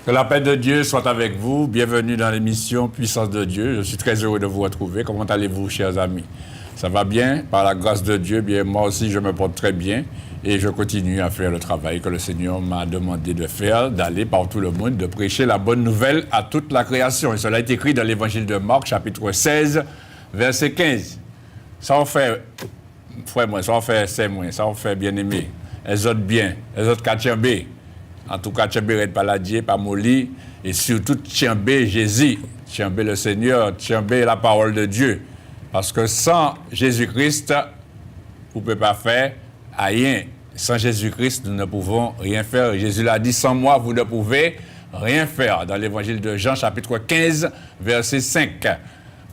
Que la paix de Dieu soit avec vous. Bienvenue dans l'émission Puissance de Dieu. Je suis très heureux de vous retrouver. Comment allez-vous, chers amis? Ça va bien? Par la grâce de Dieu, bien, moi aussi, je me porte très bien. Et je continue à faire le travail que le Seigneur m'a demandé de faire, d'aller par tout le monde, de prêcher la bonne nouvelle à toute la création. Et cela est écrit dans l'Évangile de Marc, chapitre 16, verset 15. Ça en fait, frère moi, ça en fait, c'est moi, ça en fait bien-aimé. Elles autres bien, elles autres Kachambé. En tout cas, Tchambé Red Paladier, pas Moli, et surtout Tchambé Jésus, Tchambé le Seigneur, Tchambé la parole de Dieu. Parce que sans Jésus-Christ, vous ne pouvez pas faire rien. Sans Jésus-Christ, nous ne pouvons rien faire. Jésus l'a dit, sans moi, vous ne pouvez rien faire. Dans l'évangile de Jean, chapitre 15, verset 5.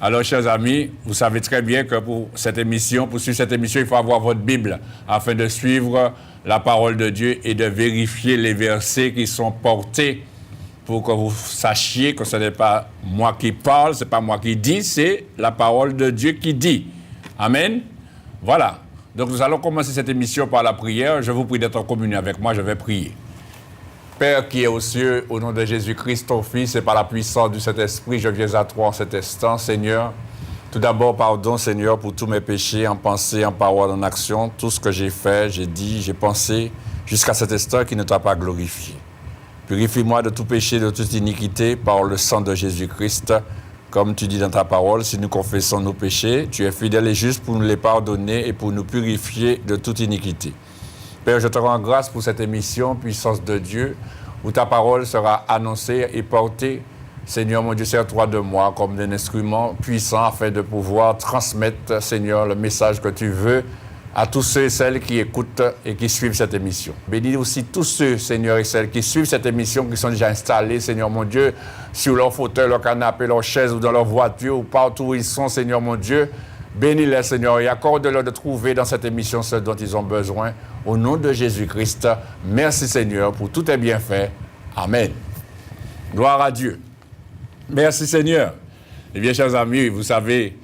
Alors, chers amis, vous savez très bien que pour suivre cette émission, il faut avoir votre Bible afin de suivre la parole de Dieu et de vérifier les versets qui sont portés pour que vous sachiez que ce n'est pas moi qui parle, ce n'est pas moi qui dis, c'est la parole de Dieu qui dit. Amen. Voilà. Donc, nous allons commencer cette émission par la prière. Je vous prie d'être en communion avec moi, je vais prier. Père qui est aux cieux, au nom de Jésus-Christ, ton Fils, et par la puissance du Saint-Esprit, je viens à toi en cet instant, Seigneur. Tout d'abord, pardon, Seigneur, pour tous mes péchés, en pensée, en parole, en action, tout ce que j'ai fait, j'ai dit, j'ai pensé, jusqu'à cet instant qui ne t'a pas glorifié. Purifie-moi de tout péché, de toute iniquité, par le sang de Jésus-Christ. Comme tu dis dans ta parole, si nous confessons nos péchés, tu es fidèle et juste pour nous les pardonner et pour nous purifier de toute iniquité. Père, je te rends grâce pour cette émission, Puissance de Dieu, où ta parole sera annoncée et portée. Seigneur, mon Dieu, sers-toi de moi comme d'un instrument puissant afin de pouvoir transmettre, Seigneur, le message que tu veux à tous ceux et celles qui écoutent et qui suivent cette émission. Bénis aussi tous ceux, Seigneur, et celles qui suivent cette émission, qui sont déjà installés, Seigneur, mon Dieu, sur leur fauteuil, leur canapé, leur chaise ou dans leur voiture ou partout où ils sont, Seigneur, mon Dieu. Bénis-les, Seigneur, et accorde-leur de trouver dans cette émission ce dont ils ont besoin. Au nom de Jésus-Christ, merci, Seigneur, pour tous tes bienfaits. Amen. Gloire à Dieu. Merci, Seigneur. Eh bien, chers amis, vous savez,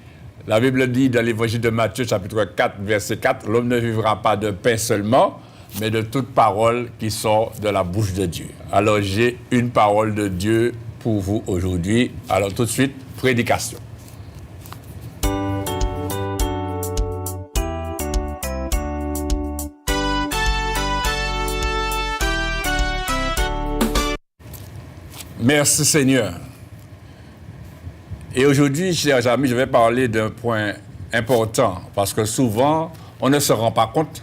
la Bible dit dans l'Évangile de Matthieu, chapitre 4, verset 4, « L'homme ne vivra pas de pain seulement, mais de toute parole qui sort de la bouche de Dieu. » Alors, j'ai une parole de Dieu pour vous aujourd'hui. Alors, tout de suite, prédication. Merci Seigneur. Et aujourd'hui, chers amis, je vais parler d'un point important parce que souvent, on ne se rend pas compte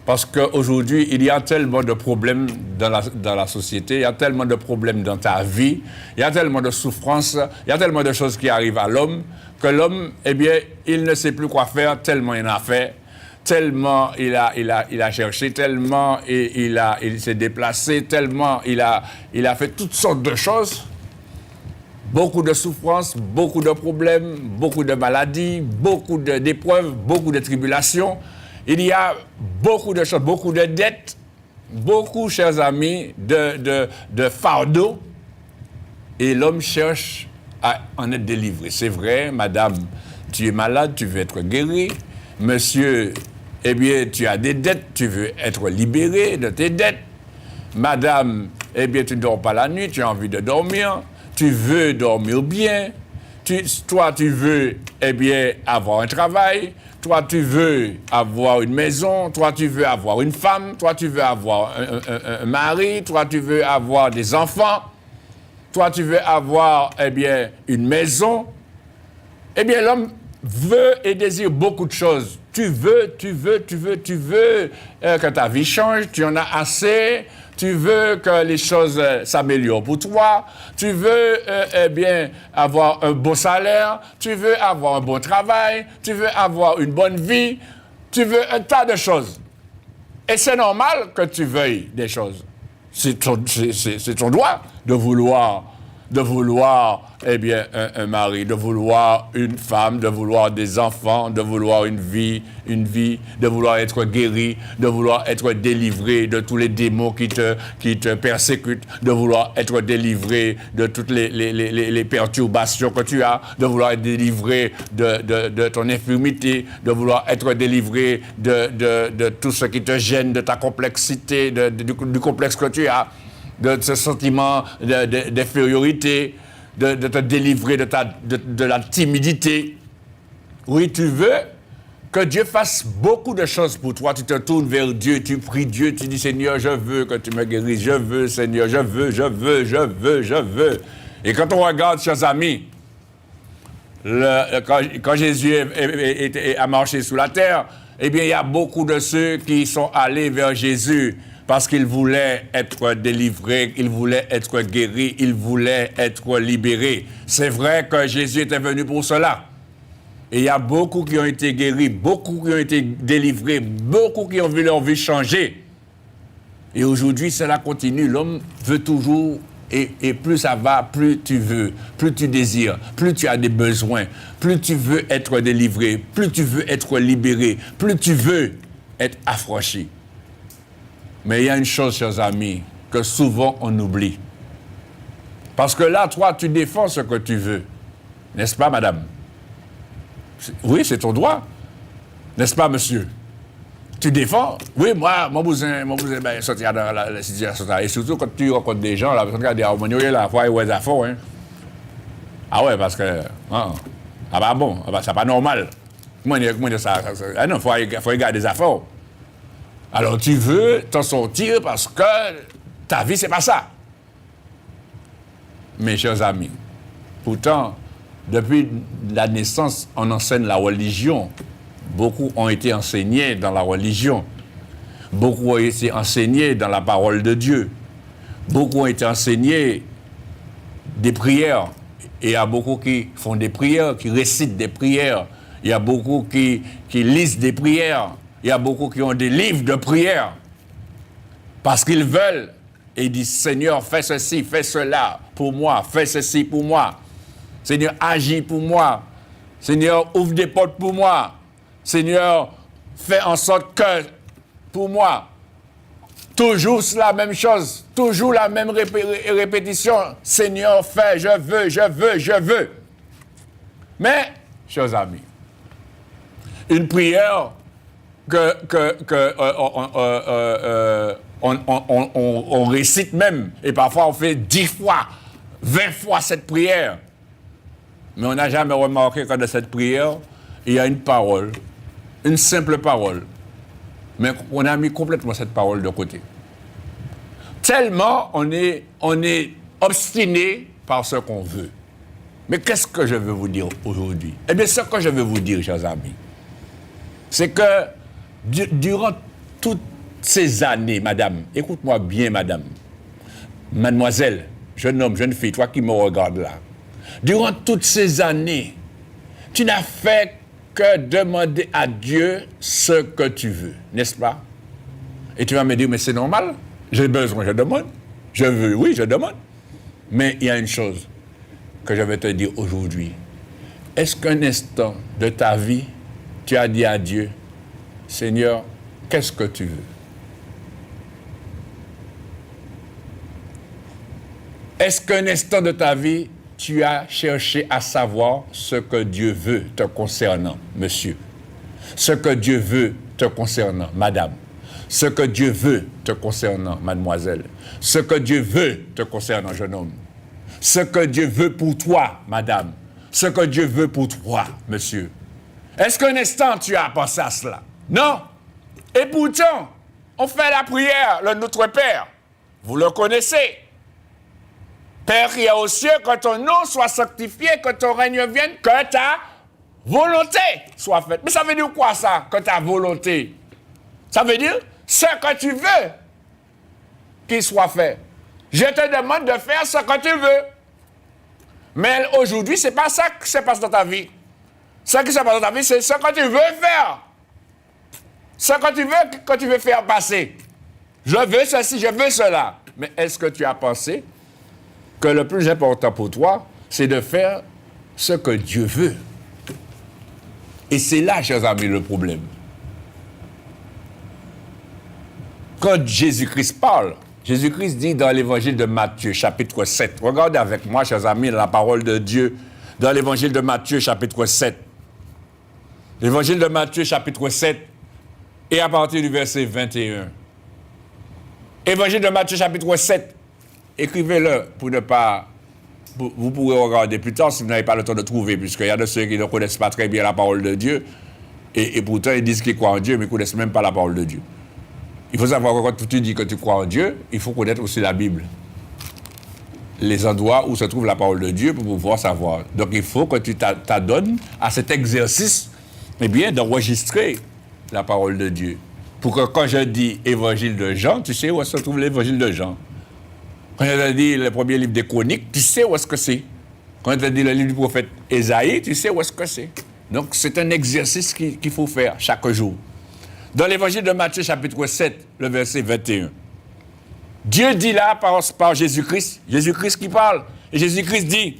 parce qu'aujourd'hui, il y a tellement de problèmes dans la société, il y a tellement de problèmes dans ta vie, il y a tellement de souffrances, il y a tellement de choses qui arrivent à l'homme que l'homme, eh bien, il ne sait plus quoi faire tellement il en a fait. Tellement il a cherché, tellement il s'est déplacé, tellement il a fait toutes sortes de choses. Beaucoup de souffrances, beaucoup de problèmes, beaucoup de maladies, beaucoup d'épreuves, beaucoup de tribulations. Il y a beaucoup de choses, beaucoup de dettes, beaucoup, chers amis, de fardeaux. Et l'homme cherche à en être délivré. C'est vrai, madame, tu es malade, tu veux être guéri. Monsieur, eh bien, tu as des dettes, tu veux être libéré de tes dettes. Madame, eh bien, tu ne dors pas la nuit, tu as envie de dormir. Tu veux dormir bien. Toi, tu veux, eh bien, avoir un travail. Toi, tu veux avoir une maison. Toi, tu veux avoir une femme. Toi, tu veux avoir un mari. Toi, tu veux avoir des enfants. Toi, tu veux avoir, eh bien, une maison. Eh bien, l'homme veut et désire beaucoup de choses. Tu veux que ta vie change, tu en as assez, tu veux que les choses s'améliorent pour toi, tu veux eh bien avoir un bon salaire, tu veux avoir un bon travail, tu veux avoir une bonne vie, tu veux un tas de choses. Et c'est normal que tu veuilles des choses. C'est ton droit de vouloir eh bien, un mari, de vouloir une femme, de vouloir des enfants, de vouloir une vie, de vouloir être guéri, de vouloir être délivré de tous les démons qui te persécutent, de vouloir être délivré de toutes les perturbations que tu as, de vouloir être délivré de ton infirmité, de vouloir être délivré de tout ce qui te gêne, de ta complexité, du complexe que tu as. de ce sentiment d'infériorité, de te délivrer de la timidité. Oui, tu veux que Dieu fasse beaucoup de choses pour toi. Tu te tournes vers Dieu, tu pries Dieu, tu dis, Seigneur, je veux que tu me guérisses. Je veux, Seigneur, je veux. Et quand on regarde, chers amis, quand Jésus a marché sous la terre, eh bien, il y a beaucoup de ceux qui sont allés vers Jésus parce qu'ils voulaient être délivrés, ils voulaient être guéris, ils voulaient être libérés. C'est vrai que Jésus était venu pour cela. Et il y a beaucoup qui ont été guéris, beaucoup qui ont été délivrés, beaucoup qui ont vu leur vie changer. Et aujourd'hui, cela continue. L'homme veut toujours, et plus ça va, plus tu veux, plus tu désires, plus tu as des besoins, plus tu veux être délivré, plus tu veux être libéré, plus tu veux être affranchi. Mais il y a une chose, chers amis, que souvent on oublie. Parce que là, toi, tu défends ce que tu veux. N'est-ce pas, madame? Oui, c'est ton droit. N'est-ce pas, monsieur? Tu défends? Oui, moi, mon cousin, ben, sortir dans la situation. Et surtout quand tu rencontres des gens, là, regarde des harmonieux, là, il faut aller aux affaires, hein. Ah ouais, parce que... Ah bah bon, c'est pas normal. Comment dire ça? Ah non, il faut regarder des affaires. Alors, tu veux t'en sortir parce que ta vie, c'est pas ça. Mes chers amis, pourtant, depuis la naissance, on enseigne la religion. Beaucoup ont été enseignés dans la religion. Beaucoup ont été enseignés dans la parole de Dieu. Beaucoup ont été enseignés des prières. Et il y a beaucoup qui font des prières, qui récitent des prières. Il y a beaucoup qui lisent des prières. Il y a beaucoup qui ont des livres de prières. Parce qu'ils veulent. Et ils disent, Seigneur, fais ceci, fais cela pour moi. Fais ceci pour moi. Seigneur, agis pour moi. Seigneur, ouvre des portes pour moi. Seigneur, fais en sorte que, pour moi, toujours la même chose, toujours la même répétition. Seigneur, fais, je veux. Mais, chers amis, une prière on récite même, et parfois on fait 10 fois, 20 fois cette prière. Mais on n'a jamais remarqué que dans cette prière, il y a une parole, une simple parole. Mais on a mis complètement cette parole de côté. Tellement on est obstiné par ce qu'on veut. Mais qu'est-ce que je veux vous dire aujourd'hui? Eh bien, ce que je veux vous dire, chers amis, c'est que durant toutes ces années, madame, écoute-moi bien, madame, mademoiselle, jeune homme, jeune fille, toi qui me regardes là, durant toutes ces années, tu n'as fait que demander à Dieu ce que tu veux, n'est-ce pas? Et tu vas me dire, mais c'est normal, j'ai besoin, je demande. Je veux, oui, je demande. Mais il y a une chose que je vais te dire aujourd'hui. Est-ce qu'un instant de ta vie, tu as dit à Dieu, Seigneur, qu'est-ce que tu veux? Est-ce qu'un instant de ta vie, tu as cherché à savoir ce que Dieu veut te concernant, monsieur? Ce que Dieu veut te concernant, madame? Ce que Dieu veut te concernant, mademoiselle? Ce que Dieu veut te concernant, jeune homme? Ce que Dieu veut pour toi, madame? Ce que Dieu veut pour toi, monsieur? Est-ce qu'un instant tu as pensé à cela? Non. Et pourtant, on fait la prière, le Notre Père. Vous le connaissez. Père qui est aux cieux, que ton nom soit sanctifié, que ton règne vienne, que ta volonté soit faite. Mais ça veut dire quoi ça, que ta volonté? Ça veut dire ce que tu veux qu'il soit fait. Je te demande de faire ce que tu veux. Mais aujourd'hui, ce n'est pas ça qui se passe dans ta vie. Ce qui se passe dans ta vie, c'est ce que tu veux faire. Ce que tu veux faire passer. Je veux ceci, je veux cela. Mais est-ce que tu as pensé que le plus important pour toi, c'est de faire ce que Dieu veut? Et c'est là, chers amis, le problème. Quand Jésus-Christ parle, Jésus-Christ dit dans l'évangile de Matthieu, chapitre 7. Regardez avec moi, chers amis, la parole de Dieu dans l'évangile de Matthieu, chapitre 7. L'évangile de Matthieu, chapitre 7, et à partir du verset 21. Évangile de Matthieu, chapitre 7, écrivez-le pour ne pas... Vous pourrez regarder plus tard si vous n'avez pas le temps de trouver, puisqu'il y a de ceux qui ne connaissent pas très bien la parole de Dieu, et pourtant ils disent qu'ils croient en Dieu, mais ils ne connaissent même pas la parole de Dieu. Il faut savoir que quand tu dis que tu crois en Dieu, il faut connaître aussi la Bible. Les endroits où se trouve la parole de Dieu pour pouvoir savoir. Donc il faut que tu t'adonnes à cet exercice, eh bien, d'enregistrer la parole de Dieu. Pour que quand je dis évangile de Jean, tu sais où se trouve l'évangile de Jean. Quand je te dis le premier livre des Chroniques, tu sais où est-ce que c'est. Quand je te dis le livre du prophète Ésaïe, tu sais où est-ce que c'est. Donc c'est un exercice qu'il faut faire chaque jour. Dans l'évangile de Matthieu, chapitre 7, le verset 21, Dieu dit là par Jésus-Christ qui parle, et Jésus-Christ dit,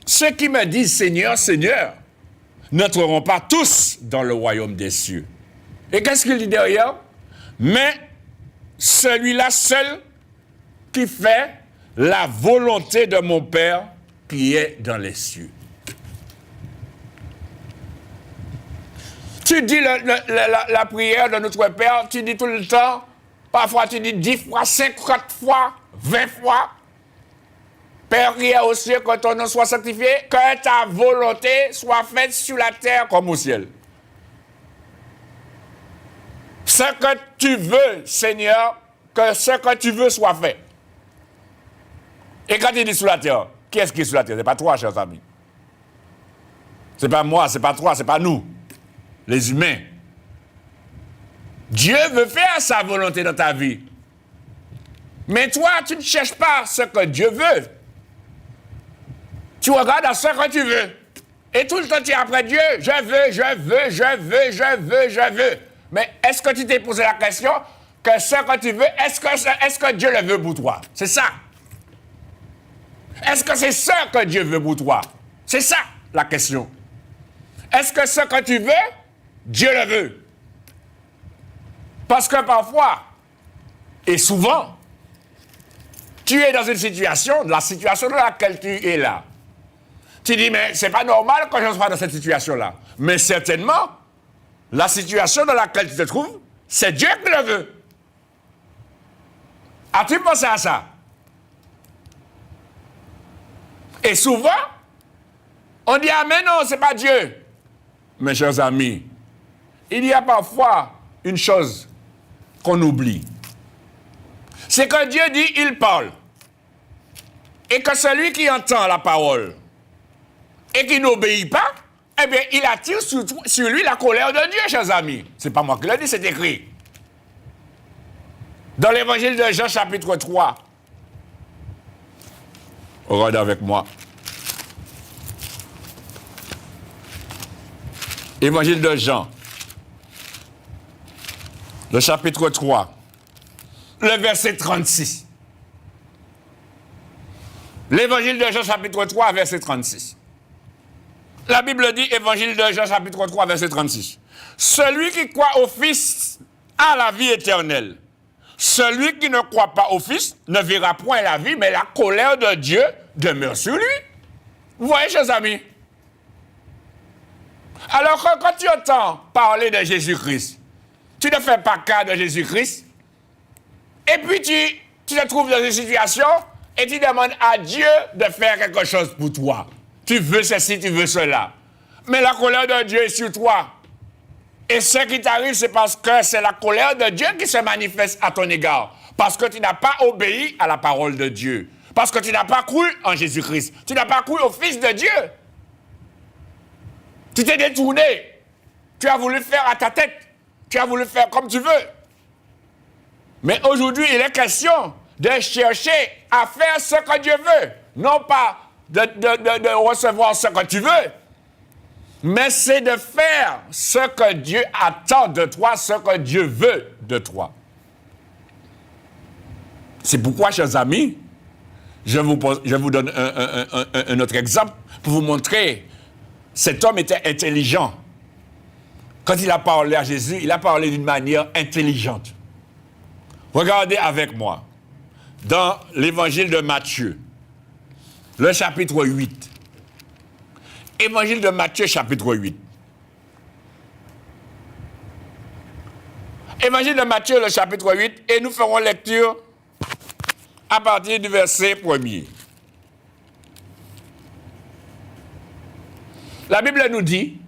ceux qui me disent Seigneur, Seigneur, n'entreront pas tous dans le royaume des cieux. Et qu'est-ce qu'il dit derrière? Mais celui-là seul qui fait la volonté de mon Père qui est dans les cieux. Tu dis la prière de notre Père, tu dis tout le temps, parfois tu dis 10 fois, 50 fois, 20 fois. Père qui est aux cieux, que ton nom soit sanctifié, que ta volonté soit faite sur la terre comme au ciel. Ce que tu veux, Seigneur, que ce que tu veux soit fait. Et quand il dit sur la terre, qui est-ce qui est sur la terre? Ce n'est pas toi, chers amis. Ce n'est pas moi, ce n'est pas toi, ce n'est pas nous, les humains. Dieu veut faire sa volonté dans ta vie. Mais toi, tu ne cherches pas ce que Dieu veut. Tu regardes à ce que tu veux. Et tout le temps, tu es après Dieu. Je veux. Mais est-ce que tu t'es posé la question que ce que tu veux, est-ce que Dieu le veut pour toi? C'est ça. Est-ce que c'est ça que Dieu veut pour toi? C'est ça la question. Est-ce que ce que tu veux, Dieu le veut? Parce que parfois, et souvent, tu es dans une situation, la situation dans laquelle tu es là. Tu dis, mais c'est pas normal que je sois dans cette situation-là. Mais certainement, la situation dans laquelle tu te trouves, c'est Dieu qui le veut. As-tu pensé à ça? Et souvent, on dit, ah mais non, c'est pas Dieu. Mes chers amis, il y a parfois une chose qu'on oublie. C'est que Dieu dit, il parle. Et que celui qui entend la parole et qui n'obéit pas, eh bien, il attire sur lui la colère de Dieu, chers amis. C'est pas moi qui le dis, c'est écrit. Dans l'évangile de Jean, chapitre 3. Regardez avec moi. Évangile de Jean. Le chapitre 3. Le verset 36. L'évangile de Jean, chapitre 3, verset 36. La Bible dit, évangile de Jean, chapitre 3, verset 36. Celui qui croit au Fils a la vie éternelle. Celui qui ne croit pas au Fils ne verra point la vie, mais la colère de Dieu demeure sur lui. Vous voyez, chers amis? Alors que quand tu entends parler de Jésus-Christ, tu ne fais pas cas de Jésus-Christ, et puis tu te trouves dans une situation et tu demandes à Dieu de faire quelque chose pour toi. Tu veux ceci, tu veux cela. Mais la colère de Dieu est sur toi. Et ce qui t'arrive, c'est parce que c'est la colère de Dieu qui se manifeste à ton égard. Parce que tu n'as pas obéi à la parole de Dieu. Parce que tu n'as pas cru en Jésus-Christ. Tu n'as pas cru au Fils de Dieu. Tu t'es détourné. Tu as voulu faire à ta tête. Tu as voulu faire comme tu veux. Mais aujourd'hui, il est question de chercher à faire ce que Dieu veut. Non pas de recevoir ce que tu veux, mais c'est de faire ce que Dieu attend de toi, ce que Dieu veut de toi. C'est pourquoi, chers amis, je vous donne un autre exemple pour vous montrer. Cet homme était intelligent. Quand il a parlé à Jésus, il a parlé d'une manière intelligente. Regardez avec moi, dans l'évangile de Matthieu, le chapitre 8. Évangile de Matthieu, chapitre 8. Évangile de Matthieu, le chapitre 8, et nous ferons lecture à partir du verset 1er. La Bible nous dit,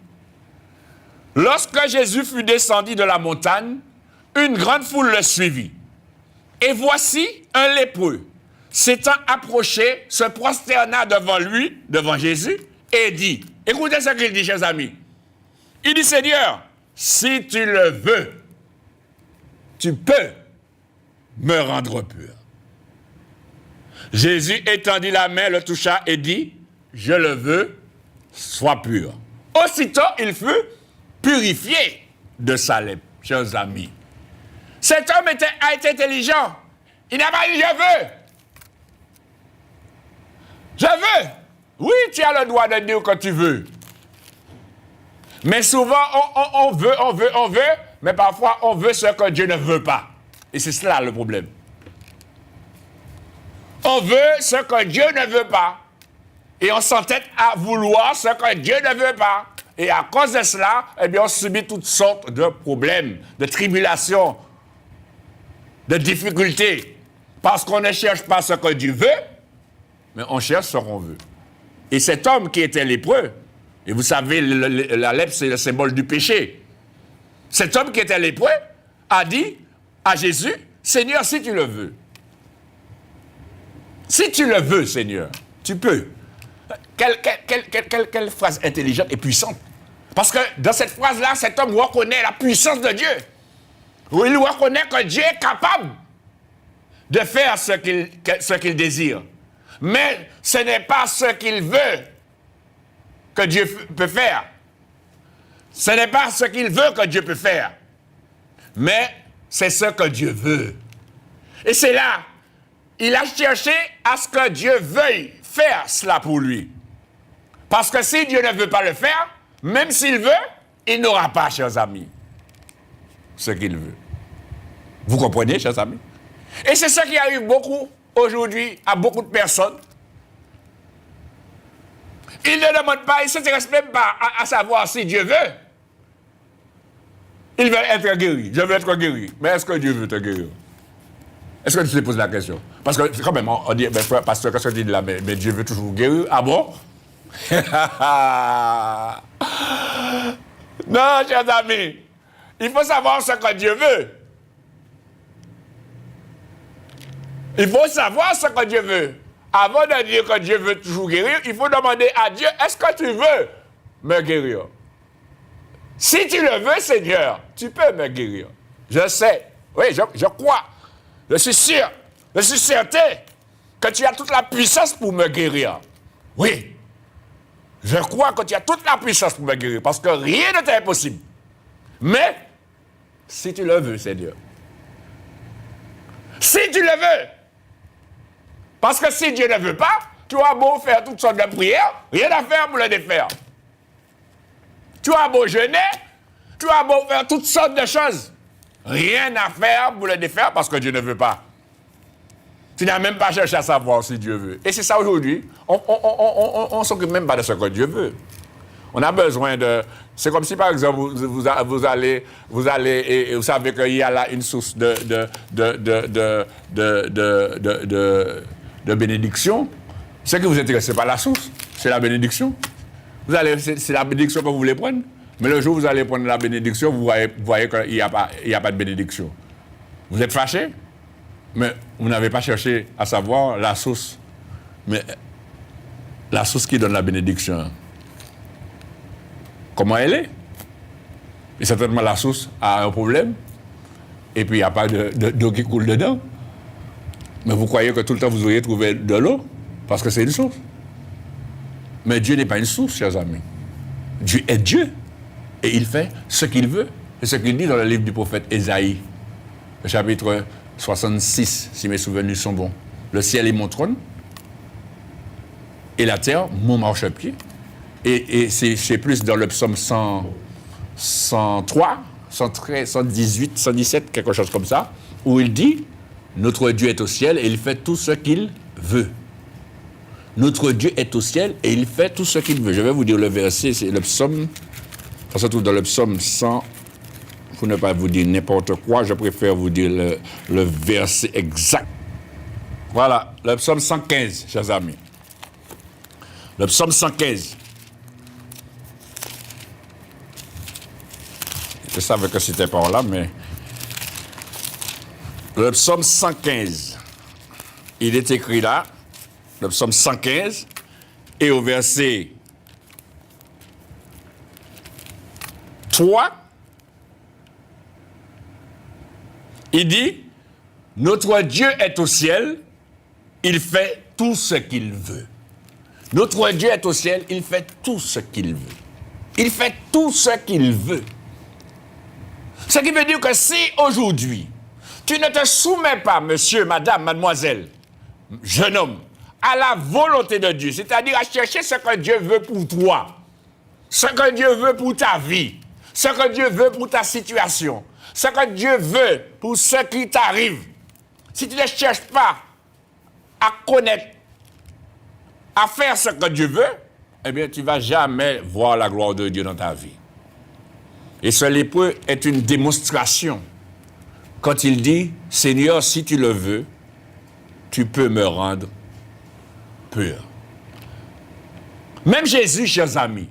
lorsque Jésus fut descendu de la montagne, une grande foule le suivit. Et voici un lépreux, s'étant approché, se prosterna devant lui, devant Jésus, et dit, écoutez ce qu'il dit, chers amis. Il dit, Seigneur, si tu le veux, tu peux me rendre pur. Jésus étendit la main, le toucha et dit, je le veux, sois pur. Aussitôt, il fut purifié de sa lèpre, chers amis. Cet homme a été intelligent. Il n'a pas dit, je veux. Je veux. Oui, tu as le droit de dire que tu veux. Mais souvent, on veut, mais parfois, on veut ce que Dieu ne veut pas. Et c'est cela le problème. On veut ce que Dieu ne veut pas. Et on s'entête à vouloir ce que Dieu ne veut pas. Et à cause de cela, eh bien, on subit toutes sortes de problèmes, de tribulations, de difficultés. Parce qu'on ne cherche pas ce que Dieu veut, mais on cherche ce qu'on veut. Et cet homme qui était lépreux, et vous savez, la lèpre, c'est le symbole du péché. Cet homme qui était lépreux a dit à Jésus, Seigneur, si tu le veux. Si tu le veux, Seigneur, tu peux. Quelle phrase intelligente et puissante. Parce que dans cette phrase-là, cet homme reconnaît la puissance de Dieu. Il reconnaît que Dieu est capable de faire ce qu'il désire. Mais ce n'est pas ce qu'il veut que Dieu peut faire. Ce n'est pas ce qu'il veut que Dieu peut faire. Mais c'est ce que Dieu veut. Et c'est là, il a cherché à ce que Dieu veuille faire cela pour lui. Parce que si Dieu ne veut pas le faire, même s'il veut, il n'aura pas, chers amis, ce qu'il veut. Vous comprenez, chers amis? Et c'est ce qui arrive beaucoup aujourd'hui à beaucoup de personnes. Ils ne demandent pas, ils ne s'intéressent même pas à savoir si Dieu veut. Ils veulent être guéris. Je veux être guéri. Mais est-ce que Dieu veut te guérir? Est-ce que tu te poses la question? Parce que quand même, on dit, pasteur, qu'est-ce que tu dis là? Mais Dieu veut toujours guérir. Ah bon? Non, chers amis. Il faut savoir ce que Dieu veut. Il faut savoir ce que Dieu veut. Avant de dire que Dieu veut toujours guérir, il faut demander à Dieu, est-ce que tu veux me guérir? Si tu le veux, Seigneur, tu peux me guérir. Je sais. Oui, je crois. Je suis sûr. Je suis certain que tu as toute la puissance pour me guérir. Oui. Je crois que tu as toute la puissance pour me guérir, parce que rien n'est impossible. Mais, si tu le veux, Seigneur. Si tu le veux. Parce que si Dieu ne veut pas, tu as beau faire toutes sortes de prières, rien à faire pour le défaire. Tu as beau jeûner, tu as beau faire toutes sortes de choses, rien à faire pour le défaire parce que Dieu ne veut pas. Tu n'as même pas cherché à savoir si Dieu veut. Et c'est ça aujourd'hui, on ne s'occupe même pas de ce que Dieu veut. On a besoin de... C'est comme si, par exemple, vous allez et vous savez qu'il y a là une source de bénédiction. Ce qui vous intéresse, ce n'est pas la source, c'est la bénédiction. C'est la bénédiction que vous voulez prendre. Mais le jour où vous allez prendre la bénédiction, vous voyez qu'il n'y a pas de bénédiction. Vous êtes fâché, mais vous n'avez pas cherché à savoir la source. Mais la source qui donne la bénédiction, comment elle est? Et certainement la source a un problème, et puis il n'y a pas d'eau qui coule dedans. Mais vous croyez que tout le temps vous auriez trouvé de l'eau, parce que c'est une source. Mais Dieu n'est pas une source, chers amis. Dieu est Dieu. Et il fait ce qu'il veut. Et ce qu'il dit dans le livre du prophète Ésaïe, le chapitre 66, si mes souvenirs sont bons. Le ciel est mon trône, et la terre, mon marchepied. Et c'est plus dans le psaume 103, 113, 118, 117, quelque chose comme ça, où il dit, notre Dieu est au ciel et il fait tout ce qu'il veut. Notre Dieu est au ciel et il fait tout ce qu'il veut. Je vais vous dire le verset, c'est le psaume, ça se trouve dans le psaume 100, pour ne pas vous dire n'importe quoi, je préfère vous dire le verset exact. Voilà, le psaume 115, chers amis. Le psaume 115. Je savais que c'était par là, mais... Le psaume 115. Il est écrit là, le psaume 115, et au verset 3, il dit, « Notre Dieu est au ciel, il fait tout ce qu'il veut. » Notre Dieu est au ciel, il fait tout ce qu'il veut. Il fait tout ce qu'il veut. Ce qui veut dire que si aujourd'hui, tu ne te soumets pas, monsieur, madame, mademoiselle, jeune homme, à la volonté de Dieu, c'est-à-dire à chercher ce que Dieu veut pour toi, ce que Dieu veut pour ta vie, ce que Dieu veut pour ta situation, ce que Dieu veut pour ce qui t'arrive. Si tu ne cherches pas à connaître, à faire ce que Dieu veut, eh bien, tu ne vas jamais voir la gloire de Dieu dans ta vie. Et ce lépreux est une démonstration. Quand il dit, « Seigneur, si tu le veux, tu peux me rendre pur. » Même Jésus, chers amis,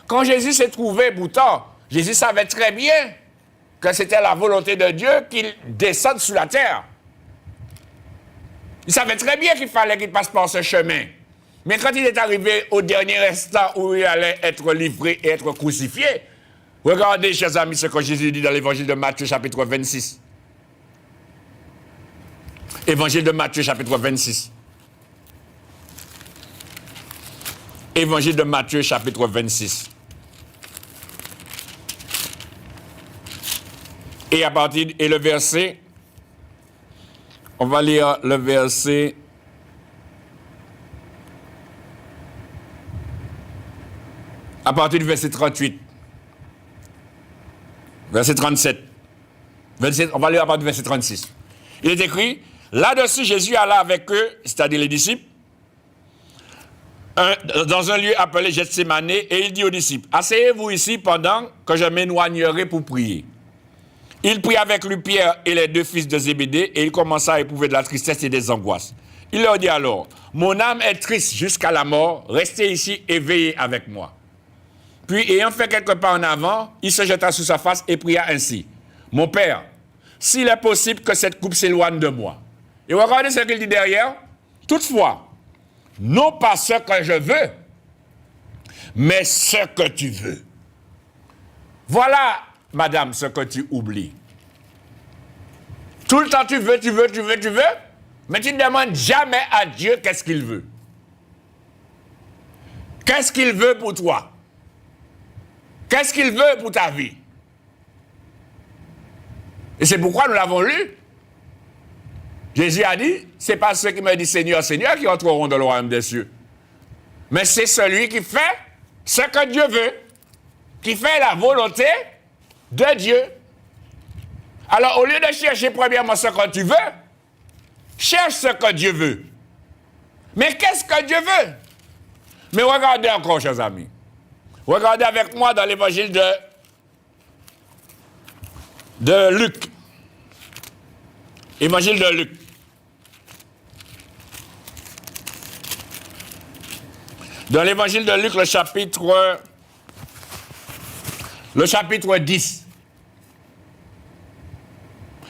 quand Jésus s'est trouvé, pourtant, Jésus savait très bien que c'était la volonté de Dieu qu'il descende sur la terre. Il savait très bien qu'il fallait qu'il passe par ce chemin. Mais quand il est arrivé au dernier instant où il allait être livré et être crucifié, regardez, chers amis, ce que Jésus dit dans l'évangile de Matthieu, chapitre 26. Évangile de Matthieu, chapitre 26. Évangile de Matthieu, chapitre 26. Et à partir, et le verset, on va lire le verset, à partir du verset 38. Verset 37. On va lire à partir du verset 36. Il est écrit, là-dessus, Jésus alla avec eux, c'est-à-dire les disciples, dans un lieu appelé Gethsémane, et il dit aux disciples, « Asseyez-vous ici pendant que je m'éloignerai pour prier. » Il prit avec lui Pierre et les deux fils de Zébédée, et il commença à éprouver de la tristesse et des angoisses. Il leur dit alors, « Mon âme est triste jusqu'à la mort, restez ici et veillez avec moi. » Puis, ayant fait quelques pas en avant, il se jeta sur sa face et pria ainsi, « Mon Père, s'il est possible que cette coupe s'éloigne de moi. » Et regardez ce qu'il dit derrière. « Toutefois, non pas ce que je veux, mais ce que tu veux. » Voilà, madame, ce que tu oublies. Tout le temps, tu veux, mais tu ne demandes jamais à Dieu qu'est-ce qu'il veut. Qu'est-ce qu'il veut pour toi? Qu'est-ce qu'il veut pour ta vie? Et c'est pourquoi nous l'avons lu. Jésus a dit, c'est pas ceux qui me disent Seigneur, Seigneur qui entreront dans le royaume des cieux. Mais c'est celui qui fait ce que Dieu veut, qui fait la volonté de Dieu. Alors, au lieu de chercher premièrement ce que tu veux, cherche ce que Dieu veut. Mais qu'est-ce que Dieu veut? Mais regardez encore, chers amis. Regardez avec moi dans l'évangile de Luc. Évangile de Luc. Dans l'évangile de Luc, le chapitre 10.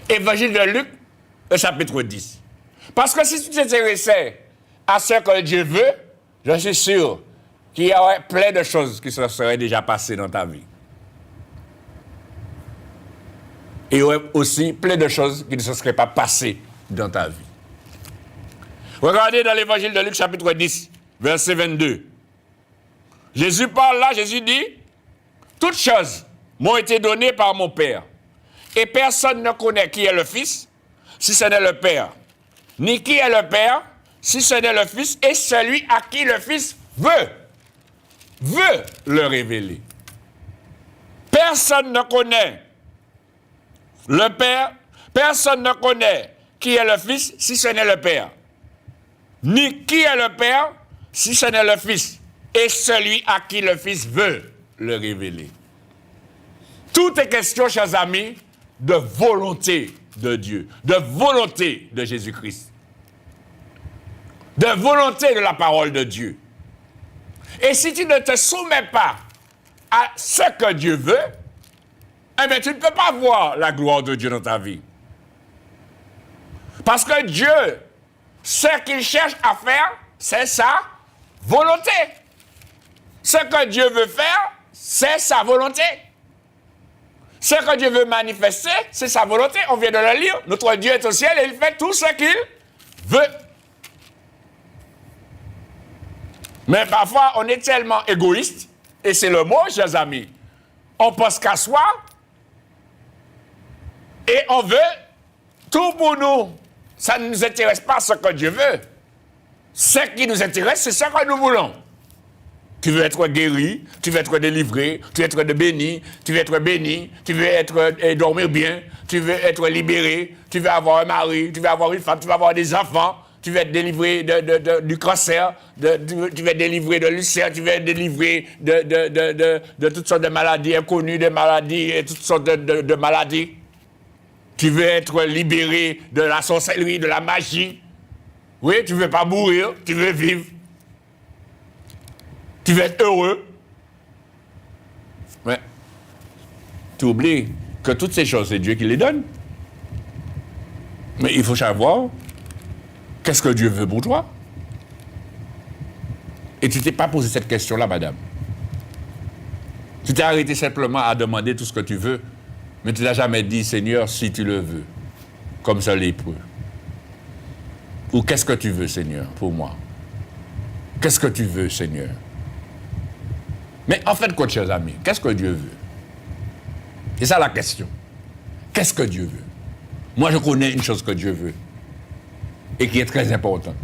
Évangile de Luc, le chapitre 10. Parce que si tu t'intéressais à ce que Dieu veut, je suis sûr qu'il y aurait plein de choses qui se seraient déjà passées dans ta vie. Et il y aurait aussi plein de choses qui ne se seraient pas passées dans ta vie. Regardez dans l'évangile de Luc, chapitre 10, verset 22. Jésus parle là, Jésus dit, « Toutes choses m'ont été données par mon Père, et personne ne connaît qui est le Fils, si ce n'est le Père, ni qui est le Père, si ce n'est le Fils, et celui à qui le Fils veut le révéler. Personne ne connaît le Père, personne ne connaît qui est le Fils, si ce n'est le Père, ni qui est le Père, si ce n'est le Fils, et celui à qui le Fils veut le révéler. » Tout est question, chers amis, de volonté de Dieu, de volonté de Jésus-Christ. de volonté de la parole de Dieu. Et si tu ne te soumets pas à ce que Dieu veut, eh bien, tu ne peux pas voir la gloire de Dieu dans ta vie. Parce que Dieu, ce qu'il cherche à faire, c'est sa volonté. Ce que Dieu veut faire, c'est sa volonté. Ce que Dieu veut manifester, c'est sa volonté. On vient de le lire. Notre Dieu est au ciel et il fait tout ce qu'il veut. Mais parfois, on est tellement égoïste, et c'est le mot, chers amis. On pense qu'à soi, et on veut tout pour nous. Ça ne nous intéresse pas ce que Dieu veut. Ce qui nous intéresse, c'est ce que nous voulons. Tu veux être guéri, tu veux être délivré, tu veux être béni, tu veux être béni, tu veux être dormir bien, tu veux être libéré, tu veux avoir un mari, tu veux avoir une femme, tu veux avoir des enfants, tu veux être délivré du cancer, tu veux être délivré de l'ulcère, tu veux être délivré de toutes sortes de maladies inconnues, de maladies et toutes sortes de maladies. Tu veux être libéré de la sorcellerie, de la magie. Oui, tu ne veux pas mourir, tu veux vivre. Tu veux être heureux. Ouais. Tu oublies que toutes ces choses, c'est Dieu qui les donne. Mais il faut savoir qu'est-ce que Dieu veut pour toi. Et tu ne t'es pas posé cette question-là, madame. Tu t'es arrêté simplement à demander tout ce que tu veux, mais tu n'as jamais dit, Seigneur, si tu le veux, comme ça lépreux. Ou qu'est-ce que tu veux, Seigneur, pour moi? Qu'est-ce que tu veux, Seigneur? Mais en fait, quoi, chers amis, qu'est-ce que Dieu veut? C'est ça la question. Qu'est-ce que Dieu veut? Moi, je connais une chose que Dieu veut et qui est très importante.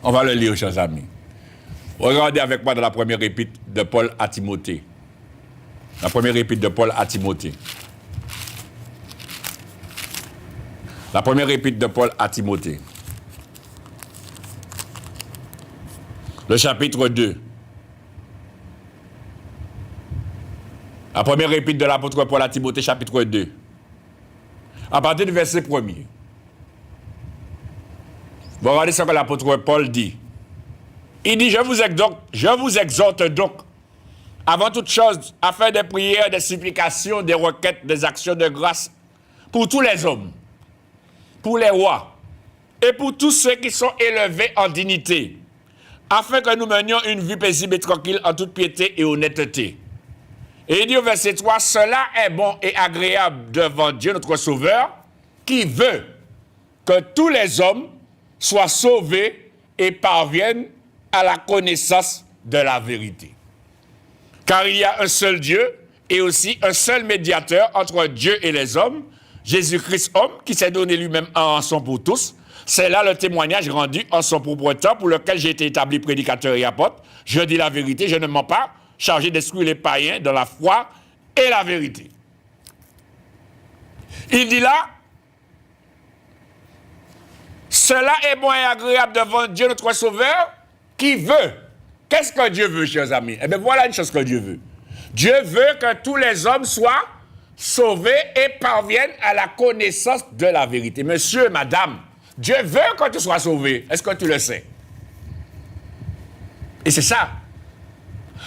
On va le lire, chers amis. Regardez avec moi dans la première épître de Paul à Timothée. La première épître de Paul à Timothée. La première épître de Paul à Timothée. Le chapitre 2. La première épître de l'apôtre Paul à Timothée, chapitre 2. À partir du verset 1er. Vous regardez ce que l'apôtre Paul dit. Il dit, je vous exhorte donc, avant toute chose, à faire des prières, des supplications, des requêtes, des actions de grâce pour tous les hommes, pour les rois et pour tous ceux qui sont élevés en dignité, afin que nous menions une vie paisible et tranquille en toute piété et honnêteté. Et il dit au verset 3, cela est bon et agréable devant Dieu notre Sauveur, qui veut que tous les hommes soient sauvés et parviennent à la connaissance de la vérité. Car il y a un seul Dieu et aussi un seul médiateur entre Dieu et les hommes, Jésus-Christ homme, qui s'est donné lui-même en rançon pour tous. C'est là le témoignage rendu en son propre temps, pour lequel j'ai été établi prédicateur et apôtre. Je dis la vérité, je ne mens pas, chargé d'instruire les païens dans la foi et la vérité. Il dit là, cela est bon et agréable devant Dieu notre Sauveur, qui veut. Qu'est-ce que Dieu veut, chers amis? Eh bien, voilà une chose que Dieu veut. Dieu veut que tous les hommes soient sauvés et parviennent à la connaissance de la vérité. Monsieur, madame, Dieu veut que tu sois sauvé. Est-ce que tu le sais? Et c'est ça.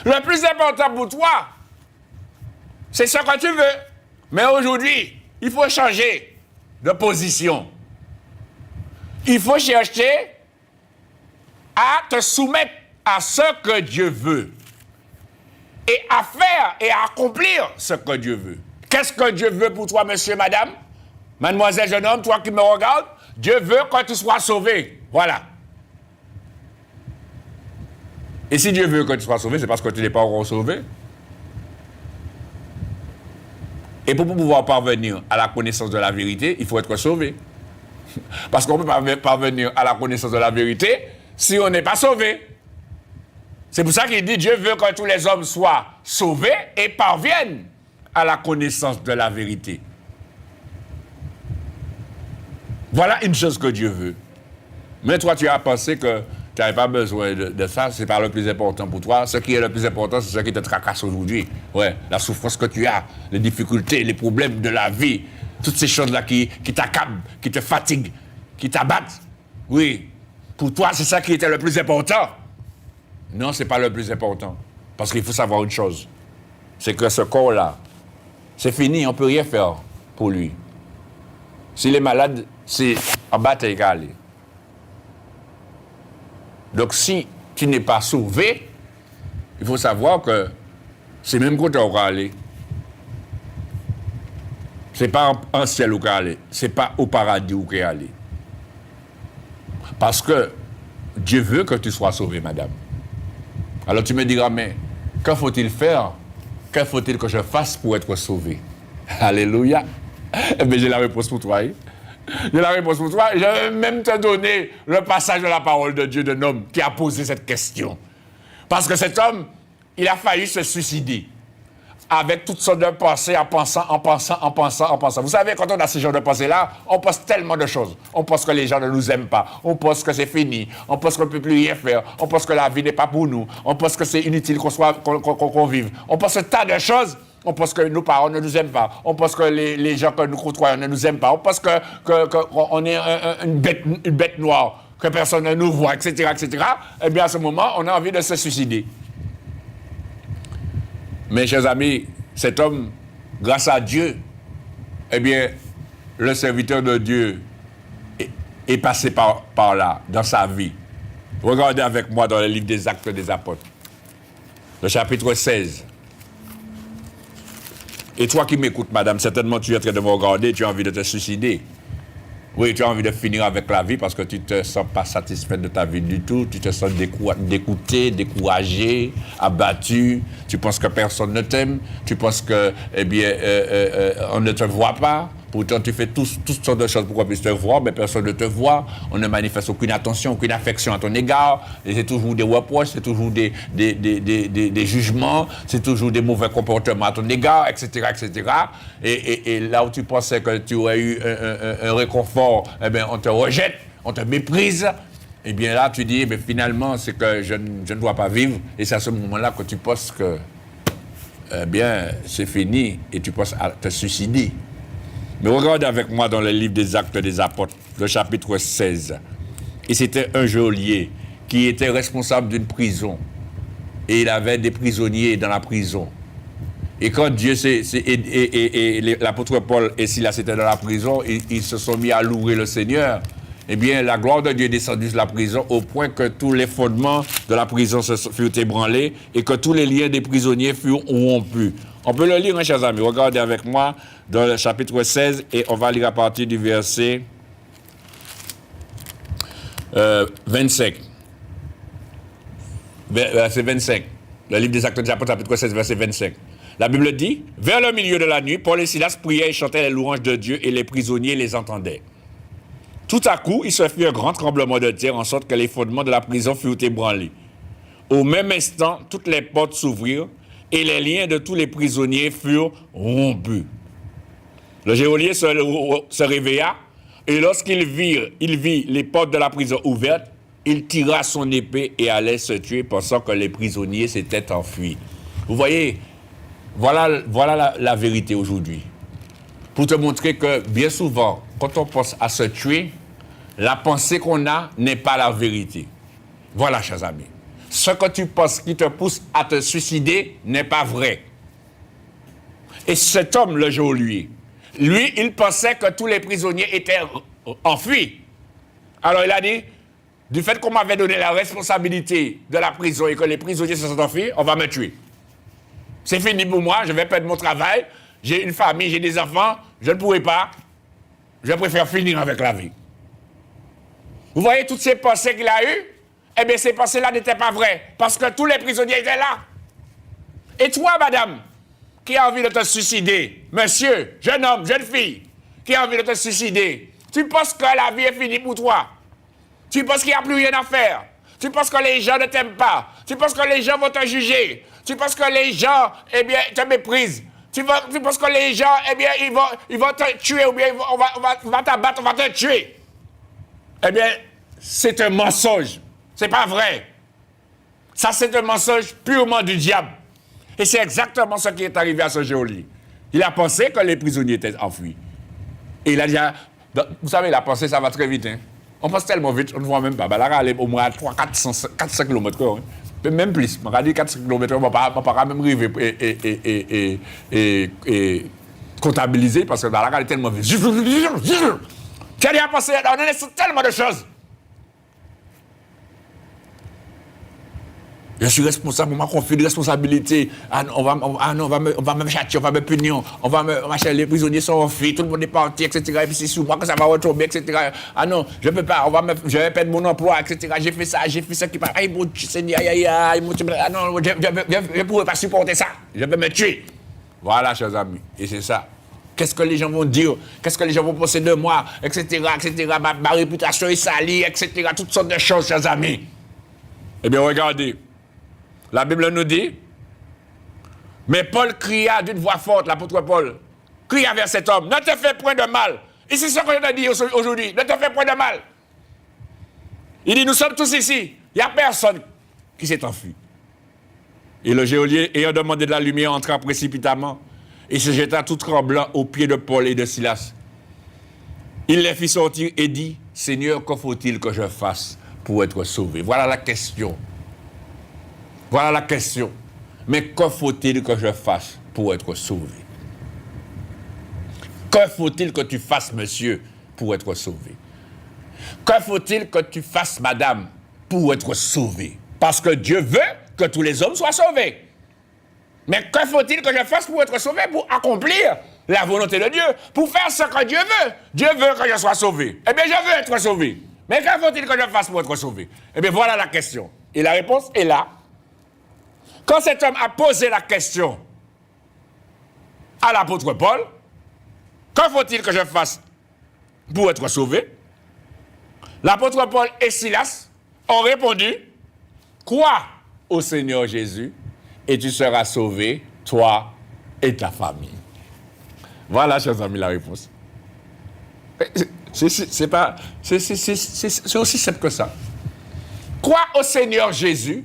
Le plus important pour toi, c'est ce que tu veux. Mais aujourd'hui, il faut changer de position. Il faut chercher à te soumettre à ce que Dieu veut. Et à faire et à accomplir ce que Dieu veut. Qu'est-ce que Dieu veut pour toi, monsieur, madame? Mademoiselle, jeune homme, toi qui me regardes, Dieu veut que tu sois sauvé. Voilà. Et si Dieu veut que tu sois sauvé, c'est parce que tu n'es pas encore sauvé. Et pour pouvoir parvenir à la connaissance de la vérité, il faut être sauvé. Parce qu'on ne peut pas parvenir à la connaissance de la vérité si on n'est pas sauvé. C'est pour ça qu'il dit Dieu veut que tous les hommes soient sauvés et parviennent à la connaissance de la vérité. Voilà une chose que Dieu veut. Mais toi, tu as pensé que tu n'avais pas besoin de ça, c'est pas le plus important pour toi. Ce qui est le plus important, c'est ce qui te tracasse aujourd'hui. Ouais, la souffrance que tu as, les difficultés, les problèmes de la vie, toutes ces choses-là qui t'accablent, qui te fatiguent, qui t'abattent. Oui, Pour toi, c'est ça qui était le plus important. Non, ce n'est pas le plus important. Parce qu'il faut savoir une chose. C'est que ce corps-là, c'est fini, on ne peut rien faire pour lui. S'il est malade, c'est en bas, t'es égalé. Donc, si tu n'es pas sauvé, il faut savoir que c'est même quand tu vas aller. Ce n'est pas en ciel où tu vas aller. Ce n'est pas au paradis où tu vas aller. Parce que Dieu veut que tu sois sauvé, madame. Alors tu me diras, mais que faut-il faire? Que faut-il que je fasse pour être sauvé? Alléluia. Eh bien, j'ai la réponse pour toi. Hein? J'ai la réponse pour toi. Je vais même te donner le passage de la parole de Dieu d'un homme qui a posé cette question. Parce que cet homme, il a failli se suicider. Avec toutes sortes de pensées, en pensant. Vous savez, quand on a ce genre de pensées-là, on pense tellement de choses. On pense que les gens ne nous aiment pas. On pense que c'est fini. On pense qu'on ne peut plus rien faire. On pense que la vie n'est pas pour nous. On pense que c'est inutile qu'on vive. On pense un tas de choses. On pense que nos parents ne nous aiment pas. On pense que les gens que nous côtoyons ne nous aiment pas. On pense qu'on est une bête noire, que personne ne nous voit, etc., etc. Eh bien, à ce moment, on a envie de se suicider. Mes chers amis, cet homme, grâce à Dieu, eh bien, le serviteur de Dieu est passé par là, dans sa vie. Regardez avec moi dans le livre des Actes des Apôtres, le chapitre 16. Et toi qui m'écoutes, madame, certainement tu es en train de me regarder, tu as envie de te suicider. Oui, tu as envie de finir avec la vie parce que tu ne te sens pas satisfait de ta vie du tout. Tu te sens dégoûté, découragé, abattu. Tu penses que personne ne t'aime. Tu penses que, eh bien, on ne te voit pas. Pourtant, tu fais toutes sortes de choses pour qu'on puisse te voir, mais personne ne te voit. On ne manifeste aucune attention, aucune affection à ton égard. Et c'est toujours des reproches, c'est toujours des jugements, c'est toujours des mauvais comportements à ton égard, etc., etc. Et là où tu pensais que tu aurais eu un réconfort, eh bien, on te rejette, on te méprise. Eh bien, là, tu dis, eh bien, finalement, c'est que je ne dois pas vivre. Et c'est à ce moment-là que tu penses que, eh bien, c'est fini et tu penses à te suicider. Mais regarde avec moi dans le livre des Actes des Apôtres, le chapitre 16. Et c'était un geôlier qui était responsable d'une prison. Et il avait des prisonniers dans la prison. Et quand Dieu l'apôtre Paul et Silas étaient dans la prison, ils se sont mis à louer le Seigneur. Eh bien, la gloire de Dieu est descendue sur la prison au point que tous les fondements de la prison furent ébranlés et que tous les liens des prisonniers furent rompus. On peut le lire, hein, chers amis. Regardez avec moi dans le chapitre 16 et on va lire à partir du verset 25. Verset 25. Le livre des Actes des Apôtres, chapitre 16, verset 25. La Bible dit, « Vers le milieu de la nuit, Paul et Silas priaient et chantaient les louanges de Dieu et les prisonniers les entendaient. Tout à coup, il se fit un grand tremblement de terre en sorte que les fondements de la prison furent ébranlés. Au même instant, toutes les portes s'ouvrirent et les liens de tous les prisonniers furent rompus. Le geôlier se réveilla et lorsqu'il vit les portes de la prison ouvertes, il tira son épée et allait se tuer pensant que les prisonniers s'étaient enfuis. » Vous voyez, voilà la vérité aujourd'hui. Pour te montrer que bien souvent, quand on pense à se tuer, la pensée qu'on a n'est pas la vérité. Voilà, chers amis. Ce que tu penses qui te pousse à te suicider n'est pas vrai. Et cet homme, le geôlier, lui, il pensait que tous les prisonniers étaient enfuis. Alors il a dit, du fait qu'on m'avait donné la responsabilité de la prison et que les prisonniers se sont enfuis, on va me tuer. C'est fini pour moi, je vais perdre mon travail, j'ai une famille, j'ai des enfants, je ne pourrai pas. Je préfère finir avec la vie. Vous voyez toutes ces pensées qu'il a eues? Eh bien, ces pensées-là n'étaient pas vraies, parce que tous les prisonniers étaient là. Et toi, madame, qui a envie de te suicider, monsieur, jeune homme, jeune fille, qui a envie de te suicider, tu penses que la vie est finie pour toi. Tu penses qu'il n'y a plus rien à faire. Tu penses que les gens ne t'aiment pas. Tu penses que les gens vont te juger. Tu penses que les gens, eh bien, te méprisent. Tu penses que les gens, eh bien, ils vont te tuer ou bien on va t'abattre, on va te tuer. Eh bien, c'est un mensonge. C'est pas vrai. Ça, c'est un mensonge purement du diable. Et c'est exactement ce qui est arrivé à ce geôlier. Il a pensé que les prisonniers étaient enfuis. Et il a dit, vous savez, la pensée, ça va très vite. Hein? On passe tellement vite, on ne voit même pas. Ben là, aller au moins à 400 km/h. Même plus. On va dire 400 km/h, on ne va pas même arriver et comptabiliser parce que là, elle est tellement vite. Tu as pensé, on a tellement de choses. Je suis responsable, on m'a confié des responsabilités. On va me châtier, on va me punir, les prisonniers sont enfuis, tout le monde est parti, etc. Et puis c'est sur moi que ça va retomber, etc. Ah non, je ne peux pas, je vais perdre mon emploi, etc. J'ai fait ça qui part. Aïe, mon Dieu, Seigneur, ah non, je ne pourrais pas supporter ça. Je vais me tuer. Voilà, chers amis. Et c'est ça. Qu'est-ce que les gens vont dire? Qu'est-ce que les gens vont penser de moi, etc. Ma réputation est salie, etc. Toutes sortes de choses, chers amis. Eh bien, regardez. La Bible nous dit, mais Paul cria d'une voix forte, l'apôtre Paul, cria vers cet homme, ne te fais point de mal. Et c'est ce que je te dis aujourd'hui, ne te fais point de mal. Il dit, nous sommes tous ici, il n'y a personne qui s'est enfui. Et le geôlier, ayant demandé de la lumière, entra précipitamment et se jeta tout tremblant aux pieds de Paul et de Silas. Il les fit sortir et dit, Seigneur, que faut-il que je fasse pour être sauvé? Voilà la question. Voilà la question. Mais que faut-il que je fasse pour être sauvé? Que faut-il que tu fasses, monsieur, pour être sauvé? Que faut-il que tu fasses, madame, pour être sauvé? Parce que Dieu veut que tous les hommes soient sauvés. Mais que faut-il que je fasse pour être sauvé? Pour accomplir la volonté de Dieu. Pour faire ce que Dieu veut. Dieu veut que je sois sauvé. Eh bien, je veux être sauvé. Mais que faut-il que je fasse pour être sauvé? Eh bien, voilà la question. Et la réponse est là. Quand cet homme a posé la question à l'apôtre Paul, que faut-il que je fasse pour être sauvé? L'apôtre Paul et Silas ont répondu, crois au Seigneur Jésus et tu seras sauvé, toi et ta famille. Voilà, chers amis, la réponse. C'est aussi simple que ça. Crois au Seigneur Jésus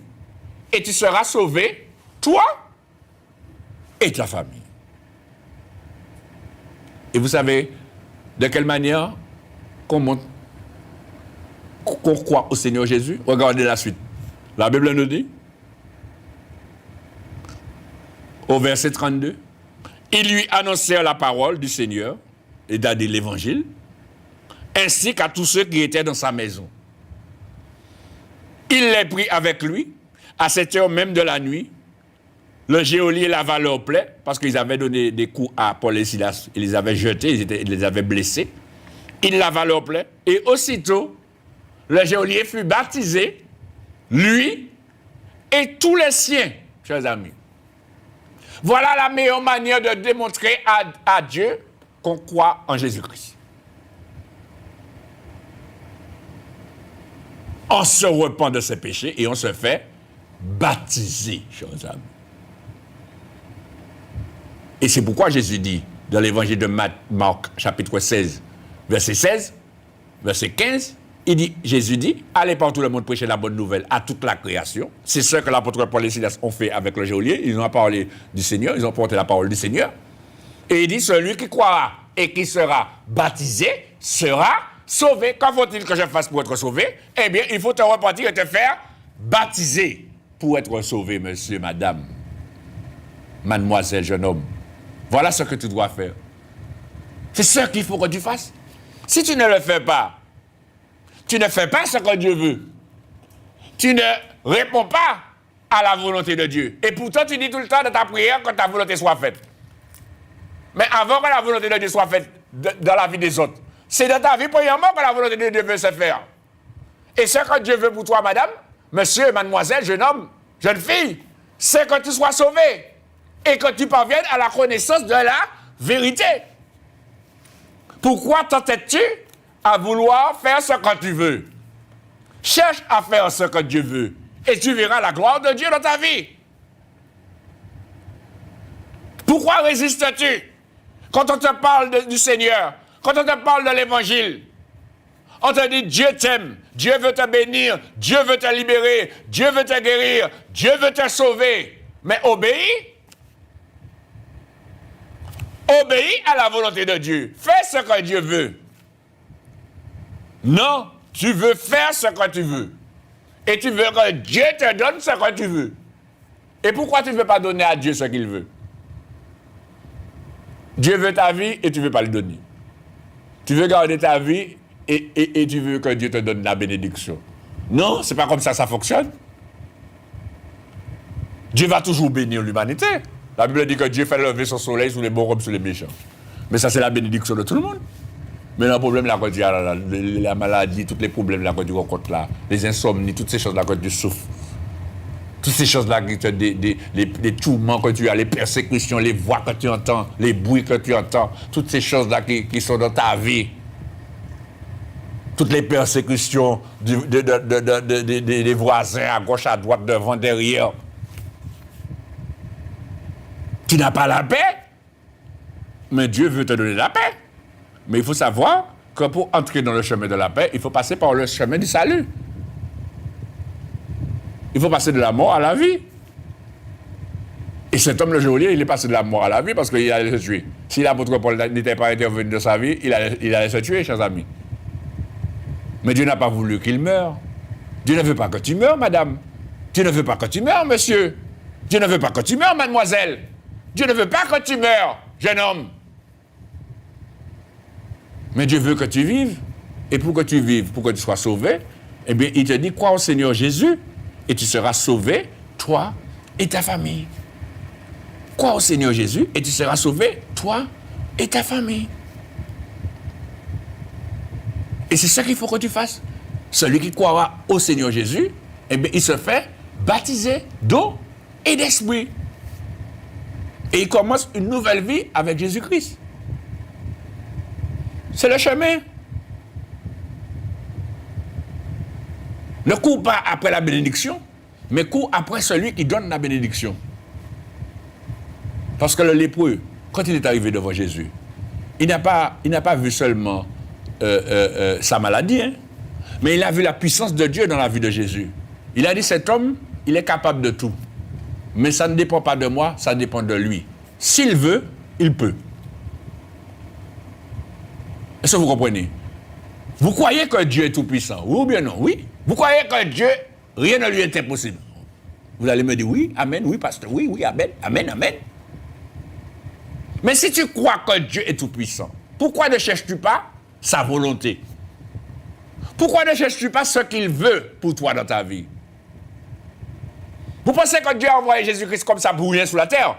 et tu seras sauvé, toi et ta famille. Et vous savez de quelle manière qu'on croit au Seigneur Jésus? Regardez la suite. La Bible nous dit, au verset 32, ils lui annoncèrent la parole du Seigneur, et c'est-à-dire l'évangile, ainsi qu'à tous ceux qui étaient dans sa maison. Il les prit avec lui, à cette heure même de la nuit. Le geôlier lava leurs plaies, parce qu'ils avaient donné des coups à Paul et Silas, ils les avaient jetés, ils les avaient blessés. Il lava leurs plaies, et aussitôt, le geôlier fut baptisé, lui et tous les siens, chers amis. Voilà la meilleure manière de démontrer à Dieu qu'on croit en Jésus-Christ. On se repent de ses péchés et on se fait baptiser, chers amis. Et c'est pourquoi Jésus dit, dans l'évangile de Marc, chapitre 16, verset 16, verset 15, Jésus dit, allez par tout le monde prêcher la bonne nouvelle à toute la création. C'est ce que l'apôtre Paul et Silas ont fait avec le geôlier. Ils ont parlé du Seigneur, ils ont porté la parole du Seigneur. Et il dit, celui qui croira et qui sera baptisé sera sauvé. Qu'en faut-il que je fasse pour être sauvé? Eh bien, il faut te repentir et te faire baptiser pour être sauvé, monsieur, madame, mademoiselle, jeune homme. Voilà ce que tu dois faire. C'est ce qu'il faut que tu fasses. Si tu ne le fais pas, tu ne fais pas ce que Dieu veut. Tu ne réponds pas à la volonté de Dieu. Et pourtant, tu dis tout le temps dans ta prière que ta volonté soit faite. Mais avant que la volonté de Dieu soit faite dans la vie des autres, c'est dans ta vie, premièrement, que la volonté de Dieu veut se faire. Et ce que Dieu veut pour toi, madame, monsieur, mademoiselle, jeune homme, jeune fille, c'est que tu sois sauvé et que tu parviennes à la connaissance de la vérité. Pourquoi t'entêtes-tu à vouloir faire ce que tu veux? Cherche à faire ce que Dieu veut et tu verras la gloire de Dieu dans ta vie. Pourquoi résistes-tu quand on te parle du Seigneur, quand on te parle de l'Évangile? On te dit Dieu t'aime, Dieu veut te bénir, Dieu veut te libérer, Dieu veut te guérir, Dieu veut te sauver. Mais obéis. Obéis à la volonté de Dieu. Fais ce que Dieu veut. Non, tu veux faire ce que tu veux. Et tu veux que Dieu te donne ce que tu veux. Et pourquoi tu ne veux pas donner à Dieu ce qu'il veut? Dieu veut ta vie et tu ne veux pas le donner. Tu veux garder ta vie et tu veux que Dieu te donne la bénédiction. Non, ce n'est pas comme ça fonctionne. Dieu va toujours bénir l'humanité. La Bible dit que Dieu fait lever son soleil sur les bons comme sur les méchants. Mais ça, c'est la bénédiction de tout le monde. Mais le problème là, quand il y a la maladie, tous les problèmes là, quand tu rencontres là, les insomnies, toutes ces choses là, quand tu souffres, toutes ces choses là, les tourments que tu as, les persécutions, les voix que tu entends, les bruits que tu entends, toutes ces choses là qui sont dans ta vie, toutes les persécutions des voisins à gauche, à droite, devant, derrière. Tu n'as pas la paix, mais Dieu veut te donner la paix. Mais il faut savoir que pour entrer dans le chemin de la paix, il faut passer par le chemin du salut. Il faut passer de la mort à la vie. Et cet homme, le geôlier, il est passé de la mort à la vie parce qu'il allait se tuer. Si l'apôtre Paul n'était pas intervenu dans sa vie, il allait se tuer, chers amis. Mais Dieu n'a pas voulu qu'il meure. Dieu ne veut pas que tu meurs, madame. Dieu ne veut pas que tu meurs, monsieur. Dieu ne veut pas que tu meurs, mademoiselle. Dieu ne veut pas que tu meurs, jeune homme. Mais Dieu veut que tu vives. Et pour que tu vives, pour que tu sois sauvé, eh bien, il te dit, crois au Seigneur Jésus, et tu seras sauvé, toi et ta famille. Crois au Seigneur Jésus, et tu seras sauvé, toi et ta famille. Et c'est ça qu'il faut que tu fasses. Celui qui croira au Seigneur Jésus, eh bien, il se fait baptiser d'eau et d'esprit. Et il commence une nouvelle vie avec Jésus-Christ. C'est le chemin. Ne cours pas après la bénédiction, mais cours après celui qui donne la bénédiction. Parce que le lépreux, quand il est arrivé devant Jésus, il n'a pas vu seulement sa maladie, hein, mais il a vu la puissance de Dieu dans la vie de Jésus. Il a dit, cet homme, il est capable de tout. Mais ça ne dépend pas de moi, ça dépend de lui. S'il veut, il peut. Est-ce que vous comprenez? Vous croyez que Dieu est tout-puissant? Oui ou bien non? Oui. Vous croyez que Dieu, rien ne lui est impossible? Vous allez me dire oui, amen, oui, pasteur, oui, oui, amen, amen, amen. Mais si tu crois que Dieu est tout-puissant, pourquoi ne cherches-tu pas sa volonté? Pourquoi ne cherches-tu pas ce qu'il veut pour toi dans ta vie? Vous pensez que Dieu a envoyé Jésus-Christ comme ça pour rien sur la terre?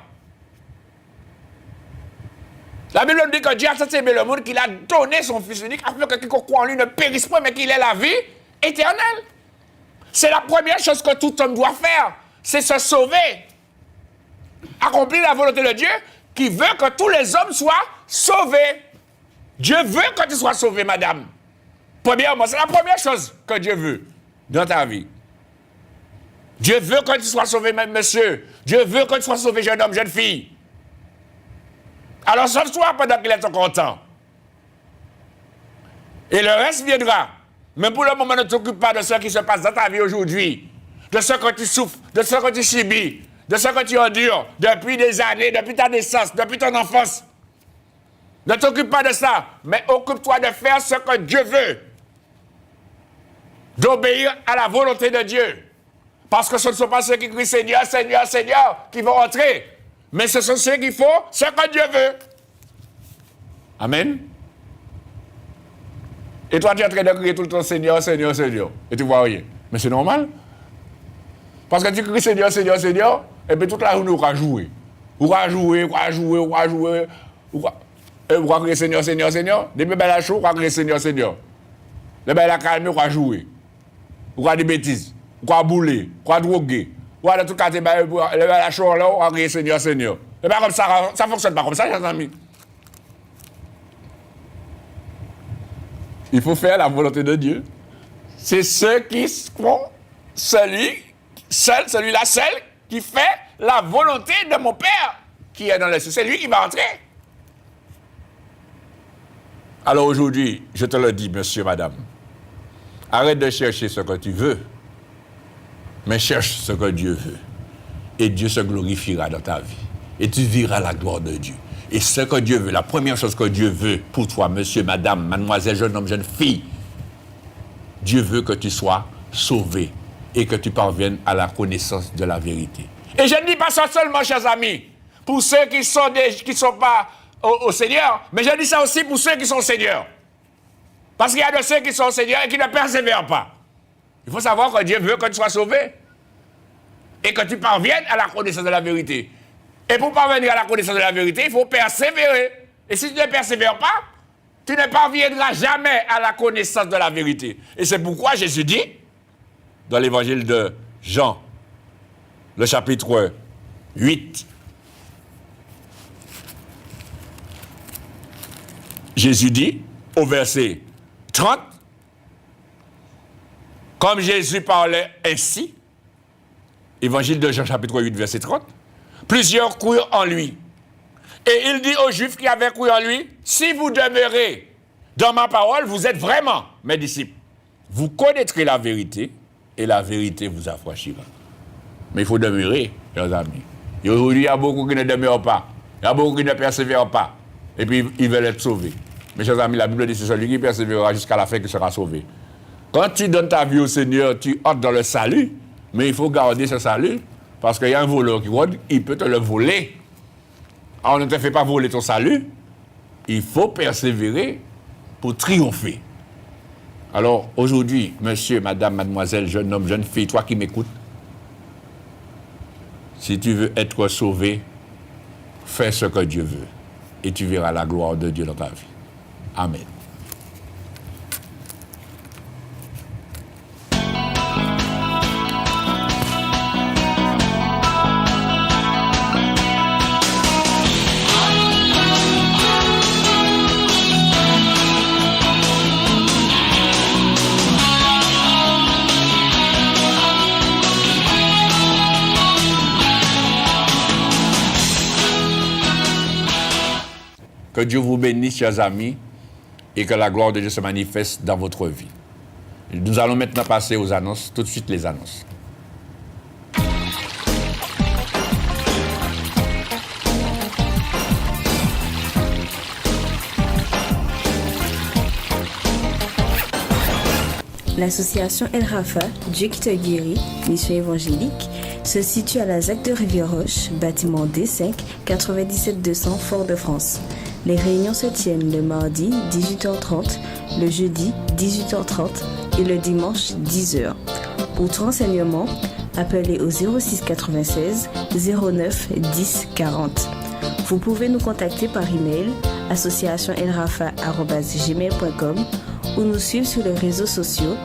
La Bible dit que Dieu a tant aimé le monde qu'il a donné son Fils unique afin que quiconque croit en lui ne périsse pas, mais qu'il ait la vie éternelle. C'est la première chose que tout homme doit faire, c'est se sauver. Accomplir la volonté de Dieu qui veut que tous les hommes soient sauvés. Dieu veut que tu sois sauvé, madame. Premièrement, c'est la première chose que Dieu veut dans ta vie. Dieu veut que tu sois sauvé, même monsieur. Dieu veut que tu sois sauvé, jeune homme, jeune fille. Alors sauve-toi pendant qu'il est encore temps. Et le reste viendra. Mais pour le moment, ne t'occupe pas de ce qui se passe dans ta vie aujourd'hui, de ce que tu souffres, de ce que tu subis, de ce que tu endures depuis des années, depuis ta naissance, depuis ton enfance. Ne t'occupe pas de ça, mais occupe-toi de faire ce que Dieu veut. D'obéir à la volonté de Dieu. Parce que ce ne sont pas ceux qui crient Seigneur, Seigneur, Seigneur qui vont entrer. Mais ce sont ceux qui font ce que Dieu veut. Amen. Et toi, tu es en train de crier tout le temps Seigneur, Seigneur, Seigneur. Et tu vois rien. Mais c'est normal. Parce que tu cries Seigneur, Seigneur, Seigneur, et puis toute la journée, on va jouer. On va jouer, on va jouer, on va jouer. On va crier Seigneur, Seigneur, Seigneur. Depuis la chaud, on va crier Seigneur, Seigneur. Les belles la calme, on va jouer. On va des bêtises. On va bouler. On va droguer. On va tout cas, les belles la chaud, là, on va crier Seigneur, Seigneur. Et bien comme ça ne fonctionne pas comme ça, chers amis. Il faut faire la volonté de Dieu. C'est ceux qui font celui-là seul, qui fait la volonté de mon Père qui est dans les cieux. C'est lui qui va entrer. Alors aujourd'hui, je te le dis, monsieur, madame, arrête de chercher ce que tu veux, mais cherche ce que Dieu veut. Et Dieu se glorifiera dans ta vie. Et tu verras la gloire de Dieu. Et ce que Dieu veut, la première chose que Dieu veut pour toi, monsieur, madame, mademoiselle, jeune homme, jeune fille, Dieu veut que tu sois sauvé et que tu parviennes à la connaissance de la vérité. Et je ne dis pas ça seulement, chers amis, pour ceux qui sont pas au Seigneur, mais je dis ça aussi pour ceux qui sont au Seigneur. Parce qu'il y a de ceux qui sont au Seigneur et qui ne persévèrent pas. Il faut savoir que Dieu veut que tu sois sauvé et que tu parviennes à la connaissance de la vérité. Et pour parvenir à la connaissance de la vérité, il faut persévérer. Et si tu ne persévères pas, tu ne parviendras jamais à la connaissance de la vérité. Et c'est pourquoi Jésus dit, dans l'évangile de Jean, le chapitre 8, Jésus dit, au verset 30, comme Jésus parlait ainsi, évangile de Jean, chapitre 8, verset 30, plusieurs crurent en lui. Et il dit aux Juifs qui avaient cru en lui, si vous demeurez dans ma parole, vous êtes vraiment mes disciples. Vous connaîtrez la vérité et la vérité vous affranchira. Mais il faut demeurer, chers amis. Et aujourd'hui, il y a beaucoup qui ne demeurent pas. Il y a beaucoup qui ne persévèrent pas. Et puis, ils veulent être sauvés. Mais chers amis, la Bible dit, c'est celui qui persévérera jusqu'à la fin qui sera sauvé. Quand tu donnes ta vie au Seigneur, tu entres dans le salut, mais il faut garder ce salut, parce qu'il y a un voleur qui rôde, il peut te le voler. Alors, ne te fais pas voler ton salut. Il faut persévérer pour triompher. Alors, aujourd'hui, monsieur, madame, mademoiselle, jeune homme, jeune fille, toi qui m'écoutes, si tu veux être sauvé, fais ce que Dieu veut. Et tu verras la gloire de Dieu dans ta vie. Amen. Que Dieu vous bénisse, chers amis, et que la gloire de Dieu se manifeste dans votre vie. Nous allons maintenant passer aux annonces, tout de suite les annonces. L'association El Rafa, Dieu qui te guérit, mission évangélique, se situe à la ZAC de Rivière-Roche, bâtiment D5, 97 200 Fort-de-France. Les réunions se tiennent le mardi 18h30, le jeudi 18h30 et le dimanche 10h. Pour tout renseignement, appelez au 06 96 09 10 40. Vous pouvez nous contacter par email associationelrafa@gmail.com ou nous suivre sur les réseaux sociaux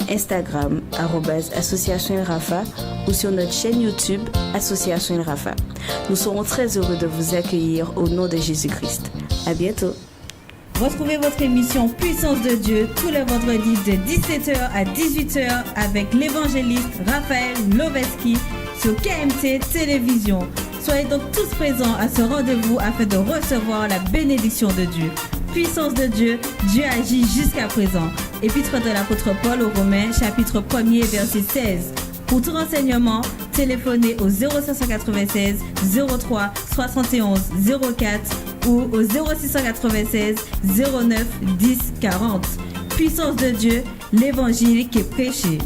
Instagram @associationelrafa ou sur notre chaîne YouTube Association El Rafa. Nous serons très heureux de vous accueillir au nom de Jésus-Christ. À bientôt. Retrouvez votre émission Puissance de Dieu tous les vendredis de 17h à 18h avec l'évangéliste Raphaël Loveski sur KMT Télévision. Soyez donc tous présents à ce rendez-vous afin de recevoir la bénédiction de Dieu. Puissance de Dieu, Dieu agit jusqu'à présent. Épître de l'apôtre Paul aux Romains, chapitre 1er, verset 16. Pour tout renseignement, téléphonez au 0596 03 71 04 ou au 0696 09 10 40. Puissance de Dieu, l'évangile qui est prêché.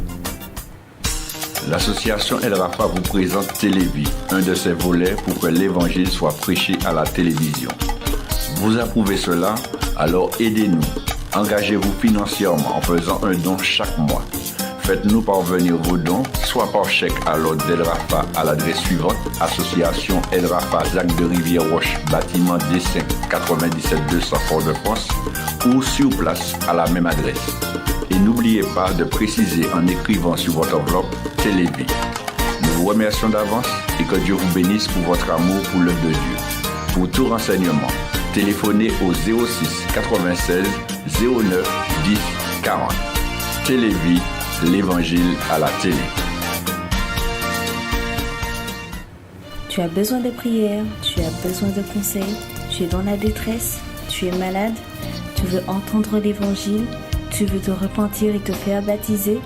L'association El Rafa vous présente Télévie, un de ses volets pour que l'évangile soit prêché à la télévision. Vous approuvez cela? Alors aidez-nous. Engagez-vous financièrement en faisant un don chaque mois. Faites-nous parvenir vos dons, soit par chèque à l'ordre d'El Rafa à l'adresse suivante, Association El Rafa, ZAC de Rivière-Roche, bâtiment D5, 97 200 Fort-de-France, ou sur place à la même adresse. Et n'oubliez pas de préciser en écrivant sur votre enveloppe Télévie. Nous vous remercions d'avance et que Dieu vous bénisse pour votre amour pour l'œuvre de Dieu. Pour tout renseignement, téléphonez au 06 96 09 10 40. Télévie, l'évangile à la télé. Tu as besoin de prière, tu as besoin de conseils, tu es dans la détresse, tu es malade, tu veux entendre l'évangile, tu veux te repentir et te faire baptiser.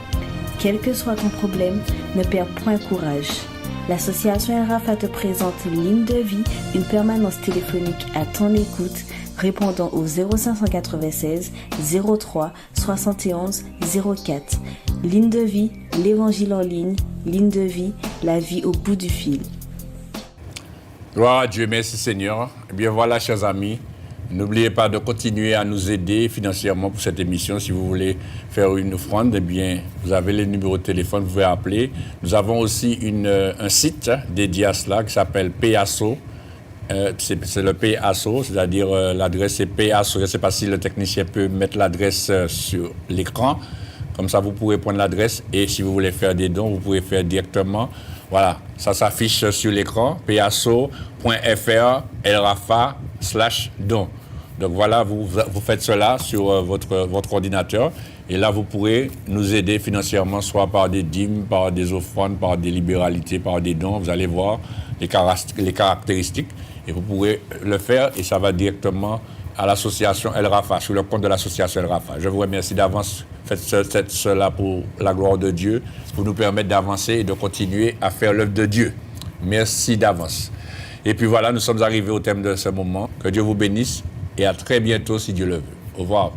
Quel que soit ton problème, ne perds point courage. L'association El Rafa te présente une ligne de vie, une permanence téléphonique à ton écoute. répondant au 0596 03 71 04. Ligne de vie, l'évangile en ligne, ligne de vie, la vie au bout du fil. Gloire à Dieu, merci Seigneur. Eh bien voilà, chers amis, n'oubliez pas de continuer à nous aider financièrement pour cette émission. Si vous voulez faire une offrande, eh bien, vous avez les numéros de téléphone, vous pouvez appeler. Nous avons aussi un site dédié à cela qui s'appelle PASO. C'est le PASO, c'est-à-dire l'adresse est PASO. Je ne sais pas si le technicien peut mettre l'adresse sur l'écran. Comme ça, vous pourrez prendre l'adresse et si vous voulez faire des dons, vous pouvez faire directement. Voilà, ça s'affiche sur l'écran, paso.fr/elrafa/don. Donc voilà, vous faites cela sur votre ordinateur et là, vous pourrez nous aider financièrement, soit par des dîmes, par des offrandes, par des libéralités, par des dons. Vous allez voir les caractéristiques et vous pourrez le faire et ça va directement à l'association El Rafa, sur le compte de l'association El Rafa. Je vous remercie d'avance. Faites cela pour la gloire de Dieu, pour nous permettre d'avancer et de continuer à faire l'œuvre de Dieu. Merci d'avance. Et puis voilà, nous sommes arrivés au thème de ce moment. Que Dieu vous bénisse et à très bientôt si Dieu le veut. Au revoir.